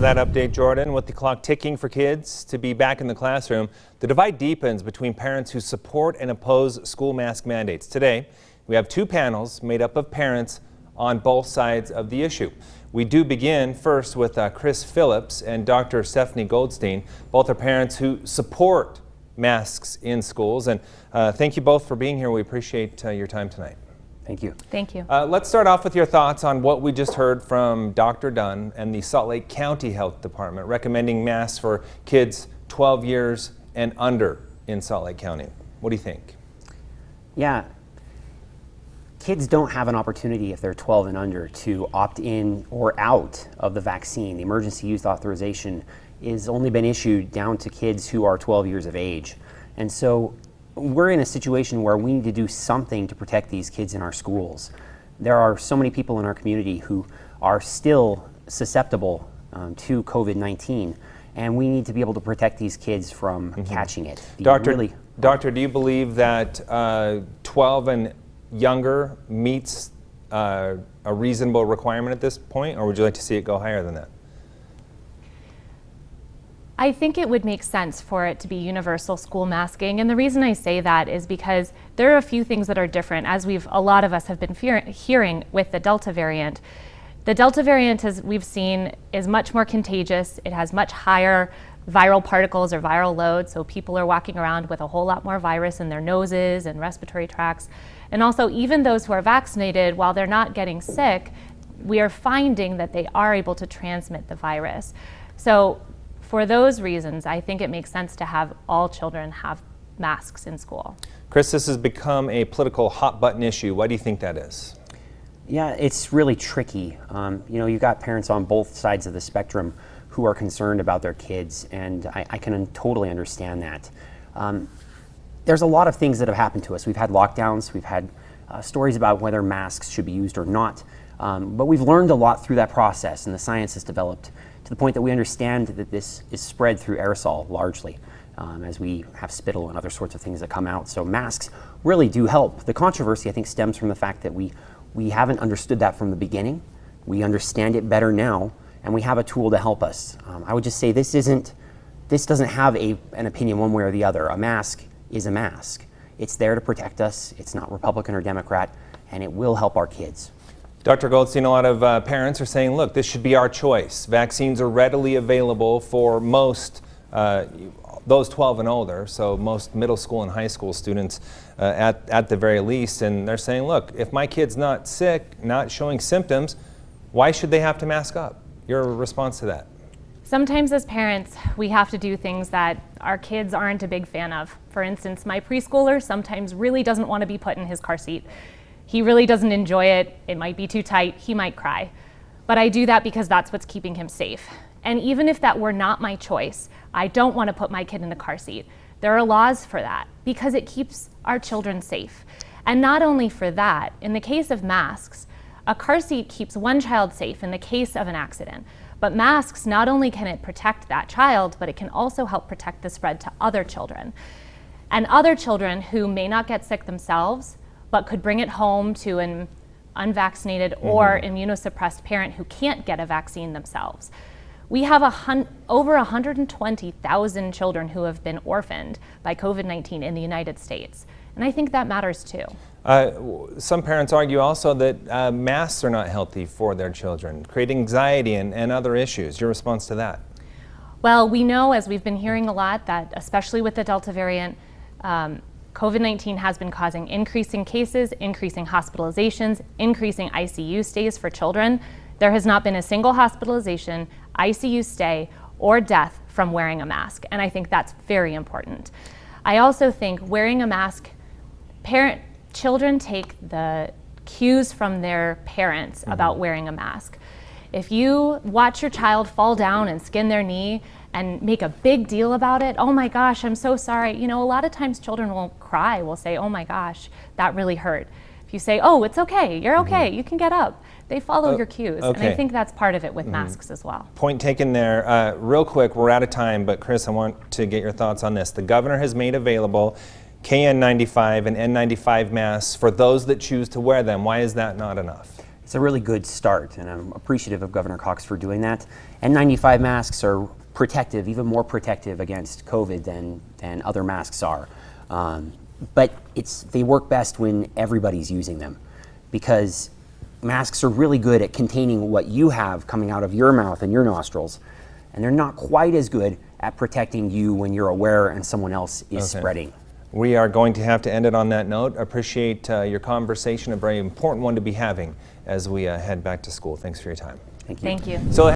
for that update, Jordan. With the clock ticking for kids to be back in the classroom, the divide deepens between parents who support and oppose school mask mandates. Today, we have two panels made up of parents on both sides of the issue. We do begin first with Chris Phillips and Dr. Stephanie Goldstein. Both are parents who support masks in schools. And thank you both for being here. We appreciate your time tonight. Thank you. Thank you. Let's start off with your thoughts on what we just heard from Dr. Dunn and the Salt Lake County Health Department recommending masks for kids 12 years and under in Salt Lake County. What do you think? Yeah, kids don't have an opportunity if they're 12 and under to opt in or out of the vaccine. The emergency use authorization is only been issued down to kids who are 12 years of age. And so we're in a situation where we need to do something to protect these kids in our schools. There are so many people in our community who are still susceptible to COVID-19, and we need to be able to protect these kids from catching it. Doctor, do you believe that 12 and younger meets a reasonable requirement at this point, or would you like to see it go higher than that? I think it would make sense for it to be universal school masking, and the reason I say that is because there are a few things that are different, as a lot of us have been hearing with the Delta variant. The Delta variant, as we've seen, is much more contagious. It has much higher viral particles or viral load, so people are walking around with a whole lot more virus in their noses and respiratory tracts. And also, even those who are vaccinated, while they're not getting sick, we are finding that they are able to transmit the virus. So for those reasons, I think it makes sense to have all children have masks in school. Chris, this has become a political hot button issue. Why do you think that is? Yeah, it's really tricky. You know, you've got parents on both sides of the spectrum who are concerned about their kids, and I can totally understand that. There's a lot of things that have happened to us. We've had lockdowns, we've had stories about whether masks should be used or not, but we've learned a lot through that process, and the science has developed to the point that we understand that this is spread through aerosol largely, as we have spittle and other sorts of things that come out. So masks really do help. The controversy, I think, stems from the fact that we haven't understood that from the beginning. We understand it better now, and we have a tool to help us. I would just say this doesn't have an opinion one way or the other. A mask is a mask. It's there to protect us. It's not Republican or Democrat, and it will help our kids. Dr. Goldstein, a lot of parents are saying, look, this should be our choice. Vaccines are readily available for most, those 12 and older, so most middle school and high school students at the very least. And they're saying, look, if my kid's not sick, not showing symptoms, why should they have to mask up? Your response to that? Sometimes as parents, we have to do things that our kids aren't a big fan of. For instance, my preschooler sometimes really doesn't want to be put in his car seat. He really doesn't enjoy it. It might be too tight. He might cry. But I do that because that's what's keeping him safe. And even if that were not my choice, I don't want to put my kid in the car seat. There are laws for that because it keeps our children safe. And not only for that, in the case of masks, a car seat keeps one child safe in the case of an accident. But masks, not only can it protect that child, but it can also help protect the spread to other children. And other children who may not get sick themselves, but could bring it home to an unvaccinated or immunosuppressed parent who can't get a vaccine themselves. We have over 120,000 children who have been orphaned by COVID-19 in the United States. And I think that matters too. Some parents argue also that masks are not healthy for their children, create anxiety and other issues. Your response to that? Well, we know, as we've been hearing a lot, that especially with the Delta variant, COVID-19 has been causing increasing cases, increasing hospitalizations, increasing ICU stays for children. There has not been a single hospitalization, ICU stay, or death from wearing a mask, and I think that's very important. I also think wearing a mask, children take the cues from their parents about wearing a mask. If you watch your child fall down and skin their knee and make a big deal about it, oh my gosh, I'm so sorry. You know, a lot of times children will cry, will say, oh my gosh, that really hurt. If you say, oh, it's okay, you're okay, you can get up. They follow your cues, and I think that's part of it with masks as well. Point taken there. Real quick, we're out of time, but Chris, I want to get your thoughts on this. The governor has made available KN95 and N95 masks for those that choose to wear them. Why is that not enough? It's a really good start, and I'm appreciative of Governor Cox for doing that. N95 masks are protective, even more protective against COVID than other masks are. But they work best when everybody's using them, because masks are really good at containing what you have coming out of your mouth and your nostrils, and they're not quite as good at protecting you when you're aware and someone else is spreading. We are going to have to end it on that note. Appreciate your conversation, a very important one to be having as we head back to school. Thanks for your time. Thank you. Thank you. So